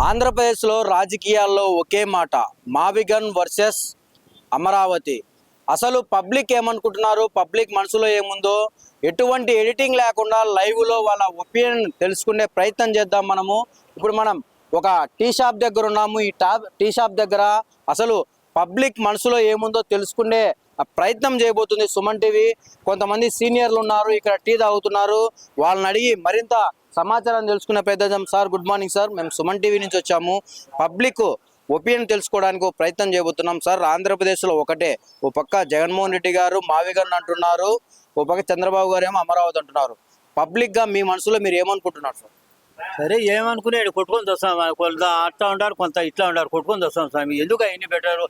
ఆంధ్రప్రదేశ్లో రాజకీయాల్లో ఒకే మాట, మావిగన్ వర్సెస్ అమరావతి. అసలు పబ్లిక్ ఏమనుకుంటున్నారు, పబ్లిక్ మనసులో ఏముందో ఎటువంటి ఎడిటింగ్ లేకుండా లైవ్లో వాళ్ళ ఒపీనియన్ తెలుసుకునే ప్రయత్నం చేద్దాం. ఇప్పుడు మనం ఒక టీ షాప్ దగ్గర ఉన్నాము. ఈ టీ షాప్ దగ్గర అసలు పబ్లిక్ మనసులో ఏముందో తెలుసుకునే ప్రయత్నం చేయబోతుంది సుమన్ టీవీ. కొంతమంది సీనియర్లు ఉన్నారు, ఇక్కడ టీ తాగుతున్నారు. వాళ్ళని అడిగి మరింత సమాచారం తెలుసుకునే ప్రయత్నం. సార్ గుడ్ మార్నింగ్ సార్, మేము సుమన్ టీవీ నుంచి వచ్చాము. పబ్లిక్ ఒపీనియన్ తెలుసుకోవడానికి ప్రయత్నం చేయబోతున్నాం సార్. ఆంధ్రప్రదేశ్లో ఒకటే, ఓ పక్క జగన్మోహన్ రెడ్డి గారు మావిగన్ అంటున్నారు, ఓ పక్క చంద్రబాబు గారు ఏమో అమరావతి అంటున్నారు. పబ్లిక్గా మీ మనసులో మీరు ఏమనుకుంటున్నారు సార్? సరే ఏమనుకునేది కొట్టుకొని వస్తాం, కొంత అట్లా ఉంటారు, కొంత ఇట్లా ఉంటారు, కొట్టుకొని వస్తాం స్వామి. ఎందుకు అవన్నీ పెట్టారు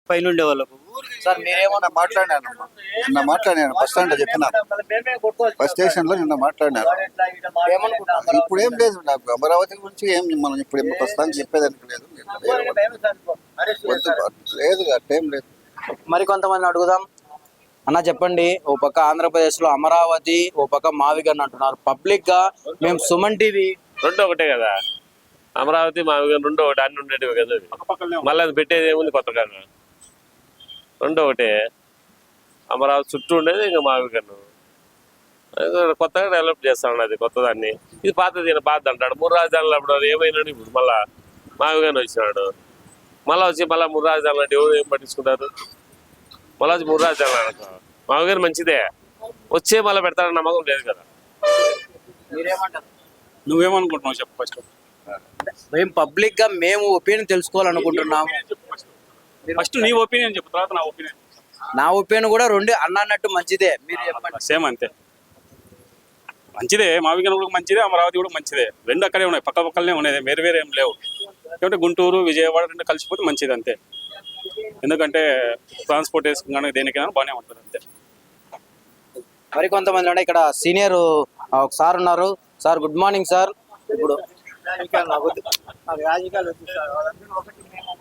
పైన ఉండే వాళ్ళకు? సార్ మీరేమన్నా మాట్లాడాను బస్ స్టాండ్ చెప్పినాను, బస్ స్టేషన్ లో నిన్న మాట్లాడినాను. ఇప్పుడు ఏం లేదు, నాకు అమరావతి గురించి ఏం మనం ఇప్పుడు ప్రస్తుతానికి చెప్పేదానికి లేదు. లేదు అట్టేం లేదు. మరి కొంతమంది అడుగుదాం. అన్న చెప్పండి, ఓ పక్క ఆంధ్రప్రదేశ్లో అమరావతి, ఓ పక్క మావిగన్ అంటున్నారు. పబ్లిక్ గా మేము సుమన్ టీవీ రెండు ఒకటే కదా, అమరావతి మావిగన్ రెండు ఒకటి, అన్ని ఉండేటివి కదా. మళ్ళీ అది పెట్టేది ఏముంది కొత్తగా? రెండు ఒకటే, అమరావతి చుట్టూ ఉండేది ఇంకా మావిగన్. కొత్తగా డెవలప్ చేస్తా ఉన్నది కొత్తదాన్ని. ఇది పాతది పాత అంటాడు. మూడు రాజధానులు అప్పుడు ఏమైనా ఇప్పుడు మళ్ళా మావిగన్ వచ్చినాడు. మళ్ళీ వచ్చి మళ్ళీ మూడు రాజధానులు అంటే ఎవరు ఏం పట్టించుకుంటారు? మళ్ళీ వచ్చి మూడు రాజధానులు అనుకో, మావిగన్ మంచిదే, వచ్చే మళ్ళీ పెడతాడని నమ్మకం లేదు కదా. మీరేమంటారు? నువ్వేమనుకుంటున్నావు చెప్పు ఫస్ట్. మేము పబ్లిక్ గా మేము ఒపీనియన్ తెలుసుకోవాలనుకుంటున్నాము. ఫస్ట్ నీ ఒపీనియన్ చెప్పు, తర్వాత నా ఒపీనియన్. నా ఒపీనియన్ కూడా రెండు అన్నట్టు మంచిదే. మీరు చెప్పండి. సేమ్ అంతే, మంచిదే. మావిగన్ కూడా మంచిదే, అమరావతి కూడా మంచిదే. రెండు అక్కడే ఉన్నాయి, పక్క పక్కనే ఉన్నాయి, వేరు వేరు ఏం లేవు. కాబట్టి గుంటూరు విజయవాడ రెండు కలిసిపోతే మంచిది అంతే. ఎందుకంటే ట్రాన్స్పోర్టేషన్ కానీ దేనికైనా బాగానే ఉంటుంది అంతే. మరి కొంతమంది అంటే ఇక్కడ సీనియర్ ఒక సార్ ఉన్నారు. Sir good morning sir. ఇప్పుడు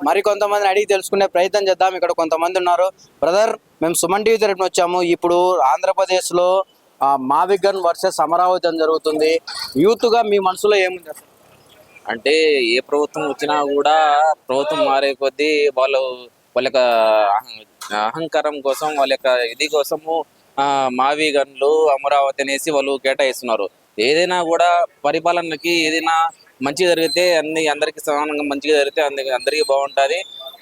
మరి కొంతమందిని అడిగి తెలుసుకునే ప్రయత్నం చేద్దాం. ఇక్కడ కొంతమంది ఉన్నారు. బ్రదర్, మేము సుమన్ టీవీ తరపున వచ్చాము. ఇప్పుడు ఆంధ్రప్రదేశ్లో మావిగన్ వర్సెస్ అమరావతి అని జరుగుతుంది. యూత్గా మీ మనసులో ఏముంది అసలు? అంటే ఏ ప్రభుత్వం వచ్చినా కూడా ప్రభుత్వం మారే కొద్దీ వాళ్ళ యొక్క అహంకారం కోసం, వాళ్ళ యొక్క ఇది కోసము మావిగన్లు అమరావతి అనేసి వాళ్ళు కేటాయిస్తున్నారు. ఏదైనా కూడా పరిపాలనకి ఏదైనా మంచి జరిగితే అందరికి సమానంగా మంచిగా జరిగితే అందరికీ బాగుంటుంది.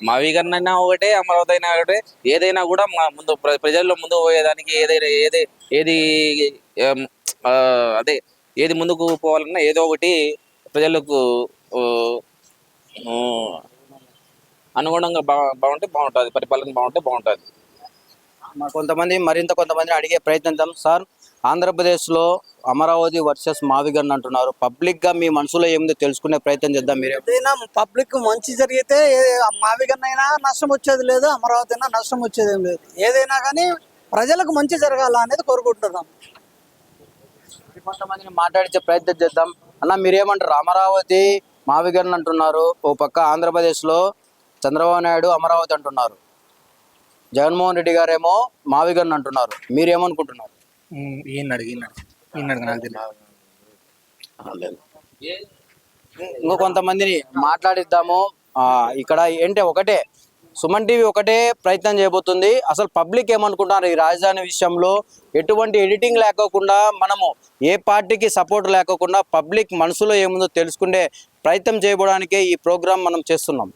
మావిగన్ అయినా ఒకటే, అమరావతి అయినా ఒకటే. ఏదైనా కూడా ముందు ప్రజల్లో ముందు పోయేదానికి ఏది ముందుకు పోవాలన్నా ఏదో ఒకటి ప్రజలకు అనుగుణంగా బాగుంటే బాగుంటుంది, పరిపాలన బాగుంటే బాగుంటుంది. మరింత కొంతమందిని అడిగే ప్రయత్నిద్దాం. సార్, ఆంధ్రప్రదేశ్లో అమరావతి వర్సెస్ మావిగన్ అంటున్నారు. పబ్లిక్ గా మీ మనసులో ఏముందో తెలుసుకునే ప్రయత్నం చేద్దాం. మీరు ఏదైనా పబ్లిక్ మంచి జరిగితే మావిగన్ అయినా నష్టం వచ్చేది లేదు, అమరావతి అయినా నష్టం వచ్చేది ఏం లేదు. ఏదైనా కానీ ప్రజలకు మంచి జరగాల అనేది కోరుకుంటున్నాం. కొంతమందిని మాట్లాడించే ప్రయత్నం చేద్దాం. అన్న మీరేమంటారు? అమరావతి మావిగన్ అంటున్నారు, ఓ పక్క ఆంధ్రప్రదేశ్లో చంద్రబాబు నాయుడు అమరావతి అంటున్నారు, జగన్మోహన్ రెడ్డి గారేమో మావిగన్ అంటున్నారు. మీరేమనుకుంటున్నారు? ఇంకో కొంతమందిని మాట్లాడిద్దాము. ఇక్కడ ఏంటి ఒకటే, సుమన్ టీవీ ఒకటే ప్రయత్నం చేయబోతుంది. అసలు పబ్లిక్ ఏమనుకుంటున్నారు ఈ రాజధాని విషయంలో? ఎటువంటి ఎడిటింగ్ లేకోకుండా, మనము ఏ పార్టీకి సపోర్ట్ లేకోకుండా పబ్లిక్ మనసులో ఏముందో తెలుసుకునే ప్రయత్నం చేయడానికి ఈ ప్రోగ్రాం మనం చేస్తున్నాం.